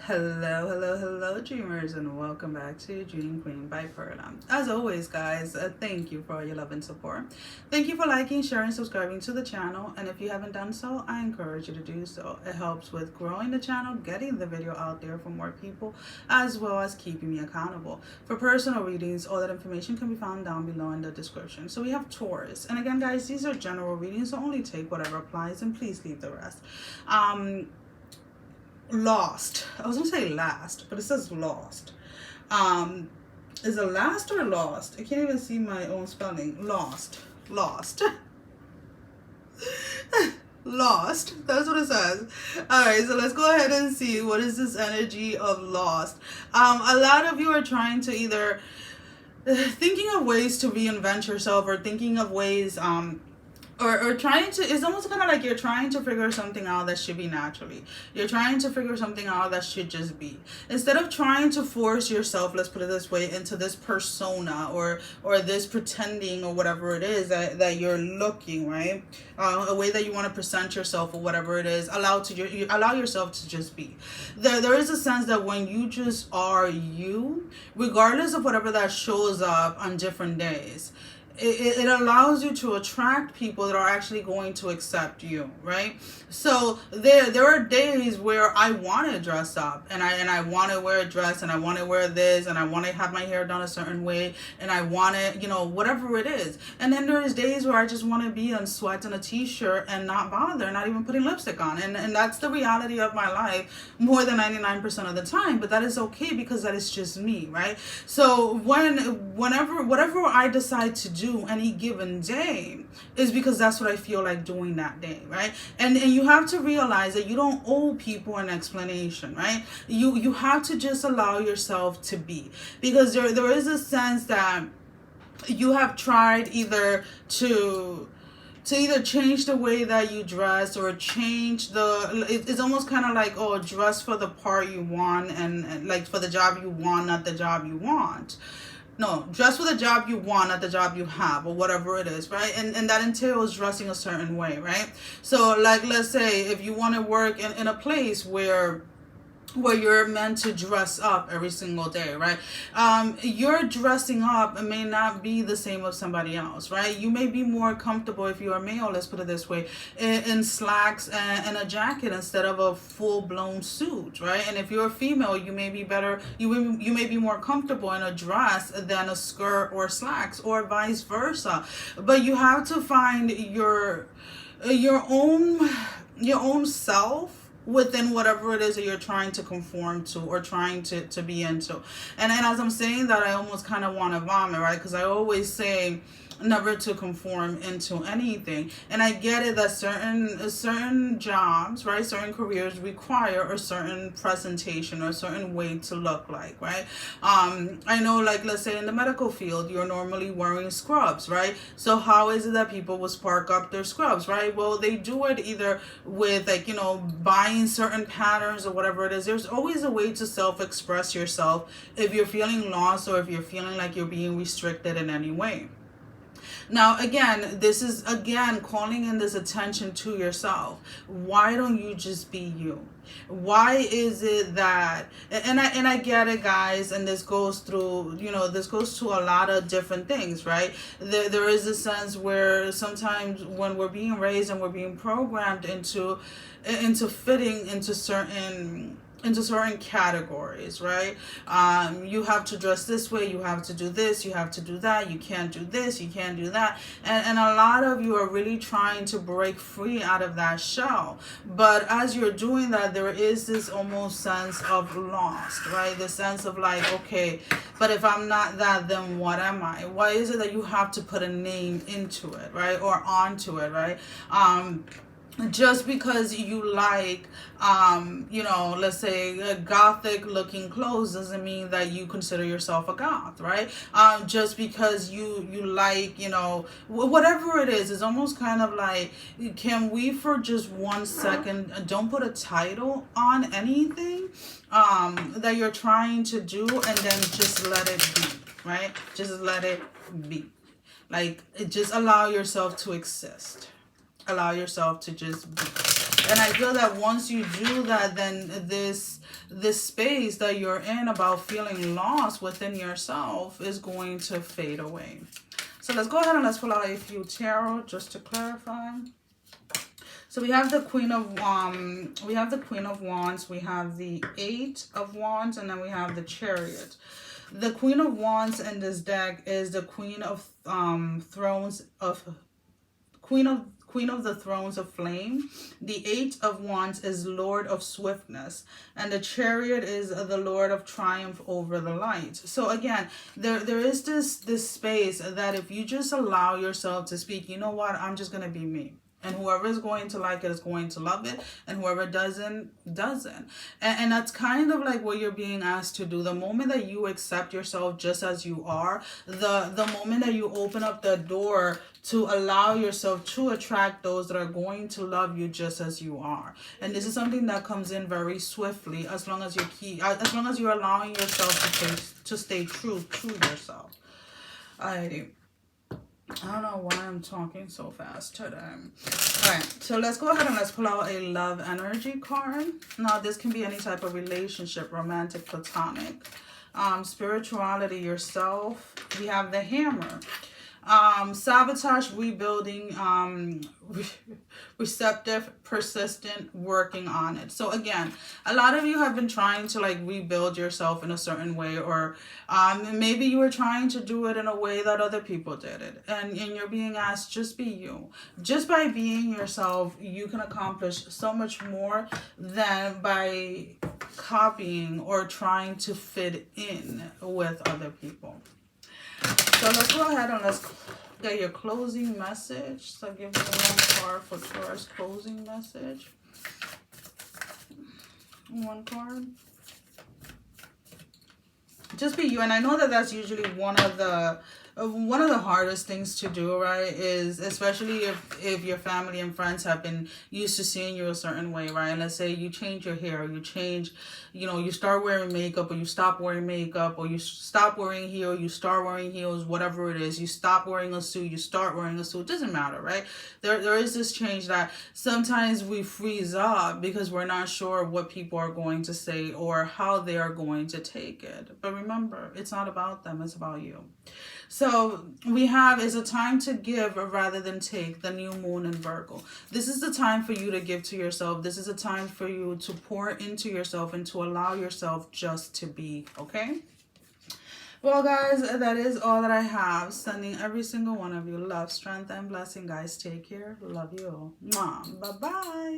Hello, hello, hello, dreamers, and welcome back to Dream Queen by Perla. As always, guys, thank you for all your love and support. Thank you for liking, sharing, subscribing to the channel, and if you haven't done so, I encourage you to do so. It helps with growing the channel, getting the video out there for more people, as well as keeping me accountable. For personal readings, all that information can be found down below in the description. So we have Taurus, and again, guys, these are general readings, so only take whatever applies, and please leave the rest. Lost. I was gonna say last, but it says lost. Is it last or lost? I can't even see my own spelling. Lost. Lost. Lost. That's what it says. Alright, so let's go ahead and see what is this energy of lost. A lot of you are trying to either thinking of ways to reinvent yourself, or thinking of ways or trying to, it's almost kind of like you're trying to figure something out that should be naturally. You're trying to figure something out that should just be. Instead of trying to force yourself, let's put it this way, into this persona or this pretending or whatever it is that you're looking, right? A way that you want to present yourself or whatever it is, you allow yourself to just be. There is a sense that when you just are you, regardless of whatever that shows up on different days, it allows you to attract people that are actually going to accept you, right? So there are days where I want to dress up and I want to wear a dress and I want to wear this and I want to have my hair done a certain way and I want to, whatever it is. And then there's days where I just want to be in sweats and a t-shirt and not bother, not even putting lipstick on. And that's the reality of my life more than 99% of the time, but that is okay because that is just me, right? So whatever I decide to do any given day is because that's what I feel like doing that day, right? And you have to realize that you don't owe people an explanation, right? You have to just allow yourself to be, because there is a sense that you have tried either to change the way that you dress, or change it's almost kind of like, oh, dress for the part you want and like for the job you want, not the job you want. No, dress for the job you want, not the job you have, or whatever it is, right? And that entails dressing a certain way, right? So, like, let's say if you want to work in a place where you're meant to dress up every single day, right? Your dressing up may not be the same as somebody else, right? You may be more comfortable, if you're a male, let's put it this way, in slacks and a jacket instead of a full-blown suit, right? And if you're a female, you may be better, you may be more comfortable in a dress than a skirt or slacks, or vice versa. But you have to find your own self within whatever it is that you're trying to conform to or trying to be into. And as I'm saying that, I almost kind of want to vomit, right? Because I always say never to conform into anything. And I get it that certain jobs, right, certain careers require a certain presentation or a certain way to look like, right? I know, like, let's say in the medical field, you're normally wearing scrubs, right? So how is it that people will spark up their scrubs, right? Well, they do it either with, like, buying certain patterns or whatever it is. There's always a way to self-express yourself if you're feeling lost, or if you're feeling like you're being restricted in any way. Now, again, this is, calling in this attention to yourself. Why don't you just be you? Why is it that, and I get it, guys, and this goes through, this goes to a lot of different things, right? There is a sense where sometimes when we're being raised and we're being programmed into fitting into certain categories, right? You have to dress this way, you have to do this, you have to do that, you can't do this, you can't do that. And a lot of you are really trying to break free out of that shell. But as you're doing that, there is this almost sense of lost, right? The sense of like, okay, but if I'm not that, then what am I? Why is it that you have to put a name into it, right? Or onto it, right? Just because you like, let's say gothic looking clothes doesn't mean that you consider yourself a goth, right? Just because you like, whatever it is, it's almost kind of like, can we for just 1 second, don't put a title on anything that you're trying to do, and then just let it be, right? Just let it be. Like, just allow yourself to exist. Allow yourself to just be. And I feel that once you do that, then this space that you're in about feeling lost within yourself is going to fade away. So let's go ahead and let's pull out a few tarot just to clarify. So we have the Queen of Wands, we have the Eight of Wands, and then we have the Chariot. The Queen of Wands in this deck is the Queen of Queen of the Thrones of Flame. The Eight of Wands is Lord of Swiftness, and the Chariot is the Lord of Triumph over the light. So again, there is this space that if you just allow yourself to speak, you know what, I'm just gonna be me. And whoever is going to like it is going to love it. And whoever doesn't. And that's kind of like what you're being asked to do. The moment that you accept yourself just as you are, the moment that you open up the door to allow yourself to attract those that are going to love you just as you are. And this is something that comes in very swiftly as long as you're allowing yourself to stay true to yourself. Alrighty. I don't know why I'm talking so fast today. Alright, so let's go ahead and let's pull out a love energy card. Now, this can be any type of relationship, romantic, platonic, spirituality, yourself. We have the Hammer. Sabotage, rebuilding, receptive, persistent, working on it. So again, a lot of you have been trying to like rebuild yourself in a certain way, or maybe you were trying to do it in a way that other people did it, and you're being asked, just be you. Just by being yourself, you can accomplish so much more than by copying or trying to fit in with other people. So let's go ahead and let's get your closing message. So give me one card for Taurus closing message. One card. Just be you. And I know that that's usually one of the hardest things to do, right? Is especially if your family and friends have been used to seeing you a certain way, right? And let's say you change your hair, you change, you start wearing makeup, or you stop wearing makeup, or you stop wearing heels, you start wearing heels, whatever it is. You stop wearing a suit, you start wearing a suit. It doesn't matter, right? There is this change that sometimes we freeze up because we're not sure what people are going to say or how they are going to take it. But remember, it's not about them, it's about you. So we have is a time to give rather than take, the new moon in Virgo. This is the time for you to give to yourself. This is a time for you to pour into yourself and to allow yourself just to be, okay? Well, guys, that is all that I have. Sending every single one of you love, strength, and blessing, guys. Take care. Love you all. Bye-bye.